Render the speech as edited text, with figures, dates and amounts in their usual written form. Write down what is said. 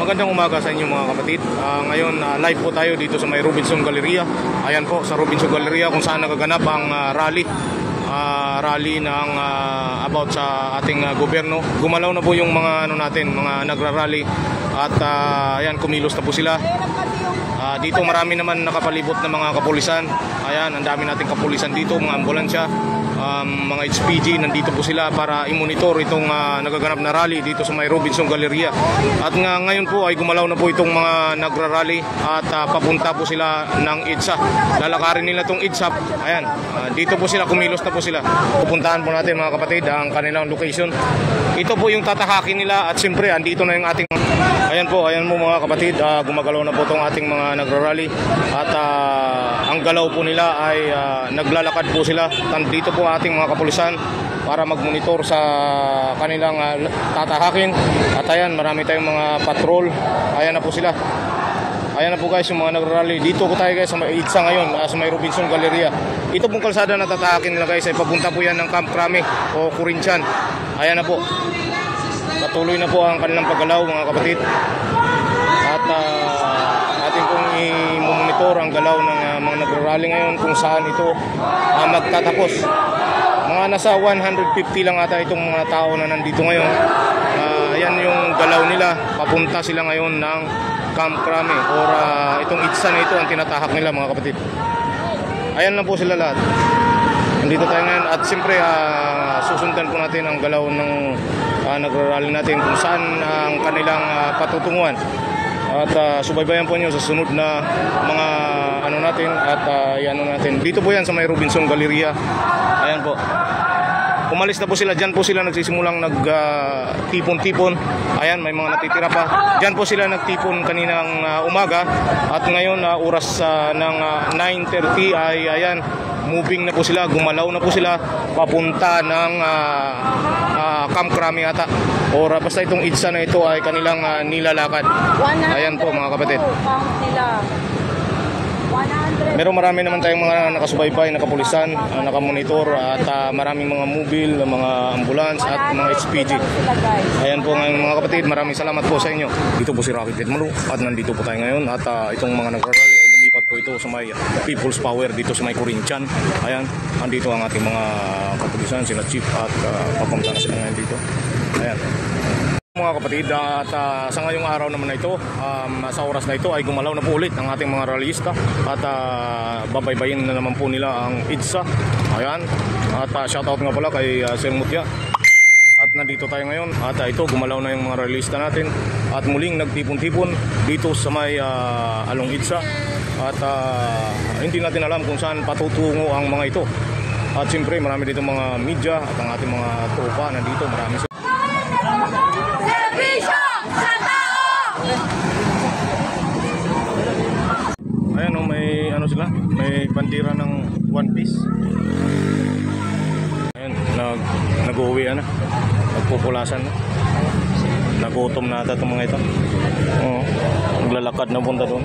Magandang umaga sa inyo mga kapatid. Ngayon live po tayo dito sa may Robinson Galleria. Ayan po sa Robinson Galleria kung saan nagaganap ang rally ng about sa ating gobyerno. Gumalaw na po yung mga mga nagrarally at ayan, kumilos na po sila. Dito marami naman nakapalibot na mga kapulisan. Ayan, ang dami nating kapulisan dito, mga ambulansya, mga HPG, nandito po sila para i-monitor itong nagaganap na rally dito sa may Robinson Galleria. At ngayon po ay gumalaw na po itong mga nagrarally at papunta po sila ng EDSA. Lalakarin nila itong EDSA. Ayan, dito po sila, kumilos na po sila. Pupuntahan po natin mga kapatid ang kanilang location. Ito po yung tatahakin nila at siyempre andito na yung ating... Ayan po mga kapatid, gumagalaw na po itong ating mga nagrarally at ang galaw po nila ay naglalakad po sila. Dito po ating mga kapulisan para magmonitor sa kanilang tatahakin. At ayan, marami tayong mga patrol. Ayan na po sila. Ayan na po guys yung mga nagrarally. Dito po tayo guys sa may EDSA ngayon, sa may Robinson Galleria. Ito pong kalsada na tatahakin nila guys ay papunta po yan ng Camp Crame o Corinthian. Ayan na po. Patuloy na po ang kanilang paggalaw mga kapatid. At ating pong i-monitor ang galaw ng mga nagrarally ngayon kung saan ito magtatapos. Mga nasa 150 lang ata itong mga tao na nandito ngayon. Ayan yung galaw nila. Papunta sila ngayon ng Camp Crame or itong EDSA na ito ang tinatahak nila mga kapatid. Ayan na po sila lahat. Nandito tayo ngayon at siyempre susundan po natin ang galaw ng nagrarally natin kung saan ang kanilang patutunguhan. At subaybayan po nyo sa sunod na mga natin at natin. Dito po yan sa may Robinson Galleria. Ayan po. Umalis na po sila. Diyan po sila nagsisimulang nagtipon-tipon. Ayan, may mga natitira pa. Diyan po sila nagtipon kaninang umaga. At ngayon, oras ng 9:30 ay ayan, moving na po sila. Gumalaw na po sila papunta ng Camp Crame ata. O basta itong EDSA na ito ay kanilang nilalakad. Ayan po mga kapatid. Meron marami naman tayong mga nakasubaybay na kapulisan, nakamonitor at maraming mga mobile, mga ambulance at mga HPG. Ayan po ngayon mga kapatid, maraming salamat po sa inyo. Dito po si Rocky Petmalo at nandito po tayo ngayon at itong mga nagrarally ay lumipat po ito sa may People's Power dito sa may Corinthian. Ayan, andito ang ating mga kapulisan, sila chief at papunta na sila ngayon dito. Ayan. Mga kapatid, at sa ngayong araw naman na ito, sa oras na ito ay gumalaw na po ulit ang ating mga rallyista at babaybayin na naman po nila ang EDSA. Ayan, at shoutout nga pala kay Sir Mutya. At nandito tayo ngayon at ito gumalaw na yung mga rallyista natin at muling nagtipon-tipon dito sa may along EDSA at hindi natin alam kung saan patutungo ang mga ito. At siyempre marami dito mga media at ang ating mga tropa nandito, marami. Ayan o, may sila, may bandira ng One Piece. Ayan, nag-uwi na, nagpupulasan na. Nagutom na ata itong mga ito. Naglalakad na punta doon.